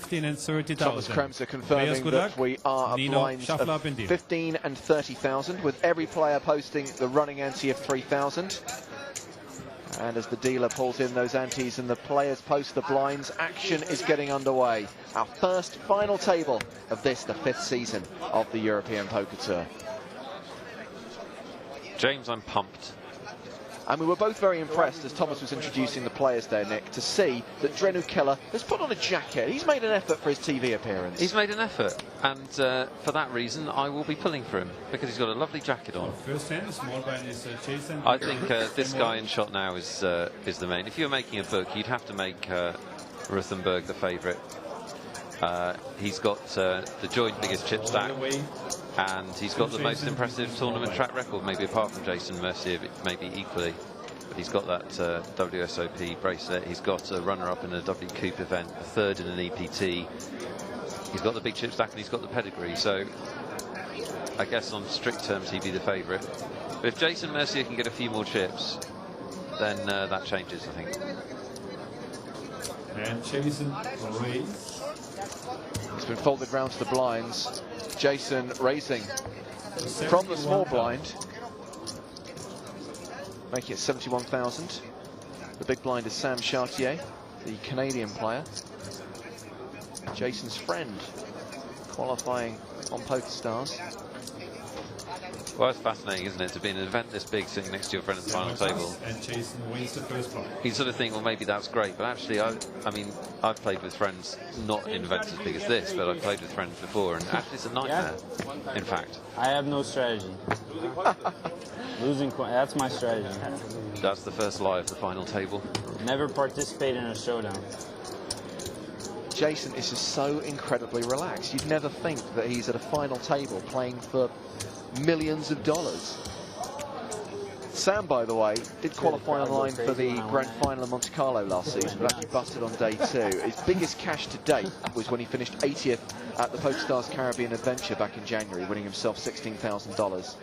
15 and 30,000. Thomas Kremser confirming that we are a blind of 15 and 30,000, with every player posting the running ante of 3,000. And as the dealer pulls in those antes and the players post the blinds, action is getting underway. Our first final table of this, the 5th season of the European Poker Tour. James, I'm pumped. And we were both very impressed, as Thomas was introducing the players there, Nick, to see that Drenu Keller has put on a jacket. He's made an effort for his TV appearance. He's made an effort, and for that reason, I will be pulling for him, because he's got a lovely jacket on. First hand, small blind is Jason. I think this guy in shot now is the main. If you were making a book, you'd have to make Ruthenberg the favourite. He's got the joint biggest chip stack, and he's got the most impressive tournament track record, maybe apart from Jason Mercier, maybe equally. But he's got that WSOP bracelet, he's got a runner-up in a W Coupe event, a third in an EPT, he's got the big chip stack and he's got the pedigree, so I guess on strict terms he'd be the favourite. But if Jason Mercier can get a few more chips, then that changes, I think. And Jason raise. It's been folded round to the blinds. Jason raising from the small blind, making it 71,000. The big blind is Sam Chartier, the Canadian player. Jason's friend, qualifying on PokerStars. Well, it's fascinating, isn't it, to be in an event this big, sitting next to your friend at the final table. And Jason wins the first blind. You sort of think, well, maybe that's great, but actually, I mean, I've played with friends, not in events as big as this, but I've played with friends before, and actually it's a nightmare, in fact. I have no strategy. Losing, that's my strategy. That's the first lie of the final table. Never participate in a showdown. Jason is just so incredibly relaxed. You'd never think that he's at a final table playing for millions of dollars. Sam, by the way, did qualify online for the grand final of Monte Carlo last season, but actually busted on day 2. His biggest cash to date was when he finished 80th at the PokerStars Caribbean Adventure back in January, winning himself $16,000.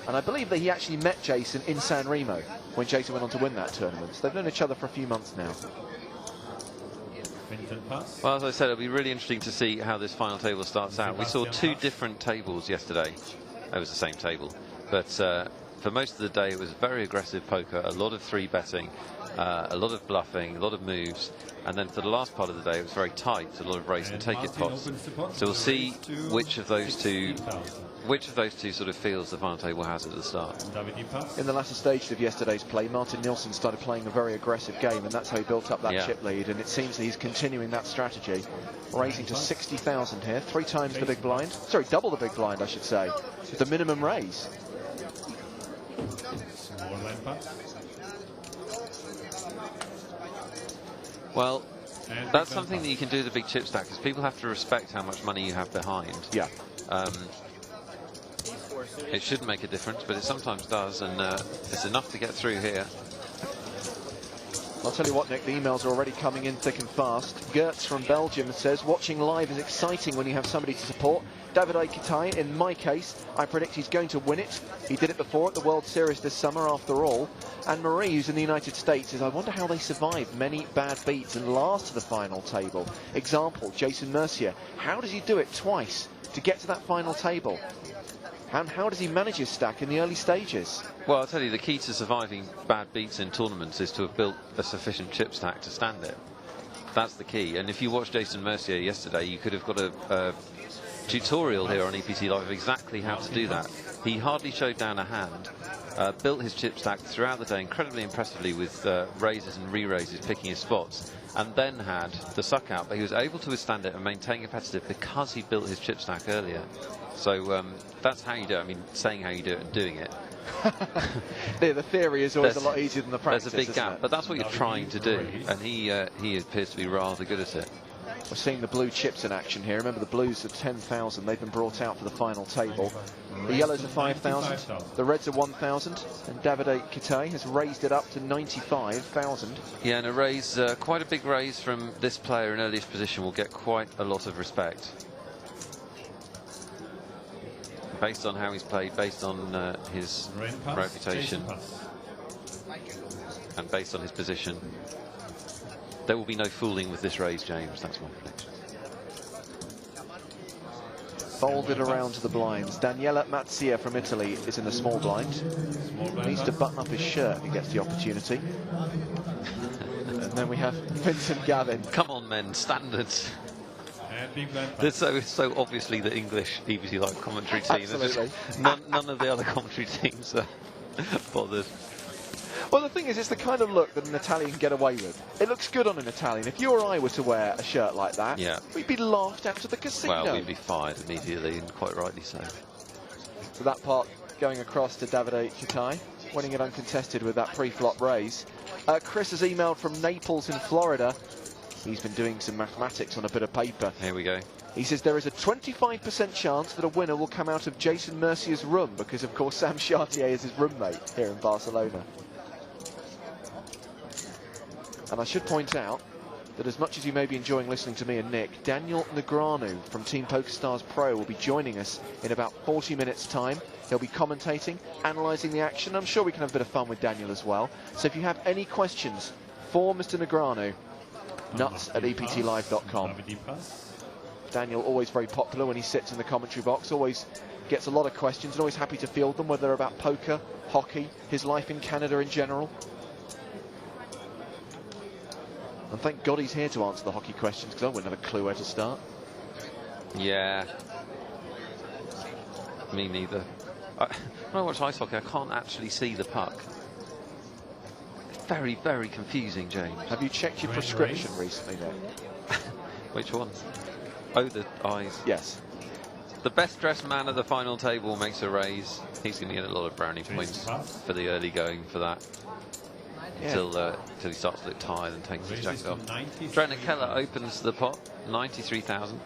And I believe that he actually met Jason in San Remo when Jason went on to win that tournament. So they've known each other for a few months now. Well, as I said, it'll be really interesting to see how this final table starts out. We saw 2 different tables yesterday. It was the same table, but for most of the day it was very aggressive poker, a lot of 3-betting, a lot of bluffing, a lot of moves, and then for the last part of the day it was very tight, a lot of raise and take it pots. So we'll see which of those two sort of feels the final table has at the start. In the latter stages of yesterday's play, Martin Nilsson started playing a very aggressive game, and that's how he built up that chip lead, and it seems that he's continuing that strategy, raising to 60,000 here, 3 times the big blind, sorry, double the big blind I should say, the minimum raise. Well, that's something that you can do with the big chip stack, because people have to respect how much money you have behind. Yeah. It shouldn't make a difference, but it sometimes does, and it's enough to get through here. I'll tell you what, Nick, the emails are already coming in thick and fast. Gertz from Belgium says, watching live is exciting when you have somebody to support. David Kitai, in my case, I predict he's going to win it. He did it before at the World Series this summer, after all. And Marie, who's in the United States, says, I wonder how they survive many bad beats and last to the final table. Example, Jason Mercier. How does he do it twice to get to that final table? And how does he manage his stack in the early stages? Well, I'll tell you, the key to surviving bad beats in tournaments is to have built a sufficient chip stack to stand it. That's the key. And if you watched Jason Mercier yesterday, you could have got a tutorial here on EPT Live of exactly how to do that. He hardly showed down a hand, built his chip stack throughout the day incredibly impressively with raises and re-raises, picking his spots, and then had the suck out, but he was able to withstand it and maintain competitive because he built his chip stack earlier. So that's how you do it. I mean, saying how you do it and doing it. The theory is always a lot easier than the practice. There's a big gap, but that's what you're trying to do, and he appears to be rather good at it. We're seeing the blue chips in action here. Remember, the blues are 10,000. They've been brought out for the final table. The yellows are 5,000. The reds are 1,000. And Davide Kitay has raised it up to 95,000. Yeah, and a raise, quite a big raise from this player in earliest position will get quite a lot of respect. Based on how he's played, based on his reputation, and based on his position. There will be no fooling with this raise, James. That's my prediction. Folded around to the blinds. Daniela Mazzia from Italy is in the small blind. Needs to button up his shirt if he gets the opportunity. And then we have Vincent Gavin. Come on, men, standards. And big blind There's so obviously the English EPT Live commentary team. Absolutely. None of the other commentary teams are bothered. Well, the thing is, it's the kind of look that an Italian can get away with. It looks good on an Italian. If you or I were to wear a shirt like that, Yeah. we'd be laughed out of the casino. Well, we'd be fired immediately, and quite rightly so. So that part going across to Davide Chitai, winning it uncontested with that pre-flop raise. Chris has emailed from Naples in Florida. He's been doing some mathematics on a bit of paper. Here we go. He says there is a 25% chance that a winner will come out of Jason Mercier's room because, of course, Sam Chartier is his roommate here in Barcelona. And I should point out that as much as you may be enjoying listening to me and Nick, Daniel Negreanu from Team PokerStars Pro will be joining us in about 40 minutes' time. He'll be commentating, analysing the action. I'm sure we can have a bit of fun with Daniel as well. So if you have any questions for Mr. Negreanu, nuts@eptlive.com. Daniel, always very popular when he sits in the commentary box, always gets a lot of questions and always happy to field them, whether they're about poker, hockey, his life in Canada in general. And thank God he's here to answer the hockey questions, because I wouldn't have a clue where to start. Yeah. Me neither. When I watch ice hockey, I can't actually see the puck. Very, very confusing, James. Have you checked your prescription recently, Nick? Which one? Oh, the eyes. Yes. The best dressed man at the final table makes a raise. He's going to get a lot of brownie points for the early going for that. Yeah. Till he starts to look tired and takes his jacket off. Drenna Keller opens the pot, 93,000.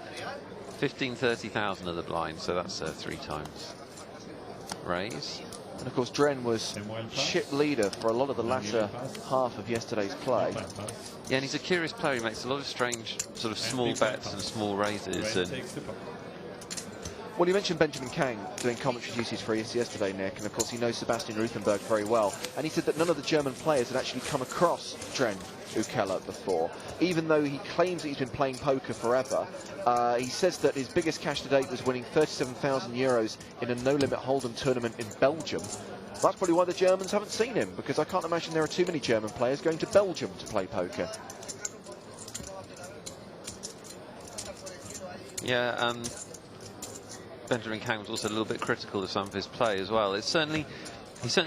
30,000 of the blind, so that's 3 times raise. And of course, Dren was chip leader for a lot of the latter half of yesterday's play. Yeah, and he's a curious player. He makes a lot of strange sort of small bets and small raises. And well, you mentioned Benjamin Kang doing commentary duties for us yesterday, Nick, and of course he knows Sebastian Ruthenberg very well. And he said that none of the German players had actually come across Dren Ukela before, even though he claims that he's been playing poker forever. He says that his biggest cash to date was winning 37,000 euros in a no-limit hold'em tournament in Belgium. That's probably why the Germans haven't seen him, because I can't imagine there are too many German players going to Belgium to play poker. yeah, Benjamin Kang was also a little bit critical of some of his play as well. He certainly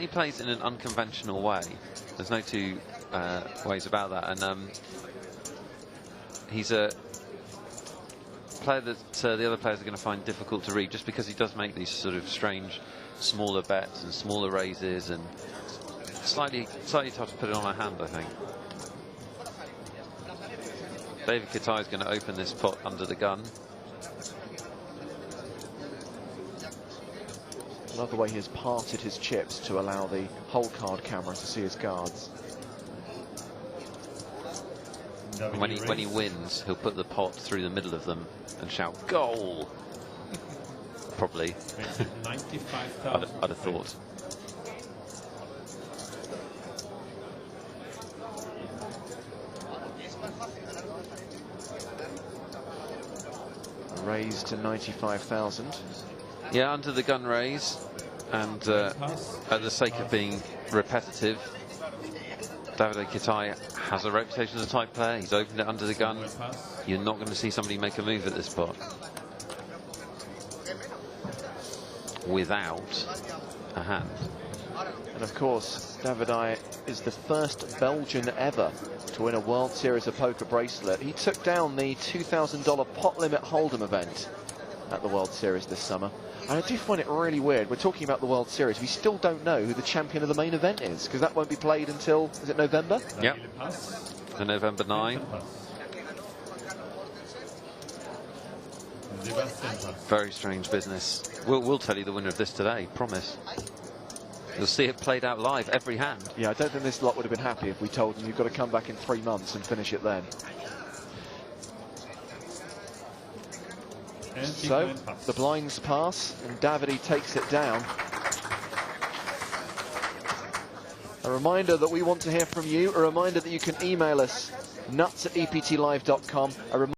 plays in an unconventional way. There's no two ways about that. And he's a player that the other players are going to find difficult to read, just because he does make these sort of strange smaller bets and smaller raises, and slightly tough to put it on a hand, I think. David Kitai is going to open this pot under the gun. Love the way he has parted his chips to allow the whole card camera to see his cards. And when he wins, he'll put the pot through the middle of them and shout, "Goal!" Probably. 95,000. I'd have thought. Raised to 95,000. Yeah, under the gun raise, and at the sake of being repetitive, Davide Kitai has a reputation as a tight player. He's opened it under the gun. You're not going to see somebody make a move at this pot without a hand. And of course, Davide is the first Belgian ever to win a World Series of Poker bracelet. He took down the $2,000 pot limit hold'em event at the World Series this summer. And I do find it really weird. We're talking about the World Series. We still don't know who the champion of the main event is, because that won't be played until, is it November? Yep. So November 9. Very strange business. We'll tell you the winner of this today, promise. You'll see it played out live, every hand. Yeah, I don't think this lot would have been happy if we told them you've got to come back in 3 months and finish it then. So, the blinds pass, and Davide takes it down. A reminder that we want to hear from you. A reminder that you can email us nuts at eptlive.com.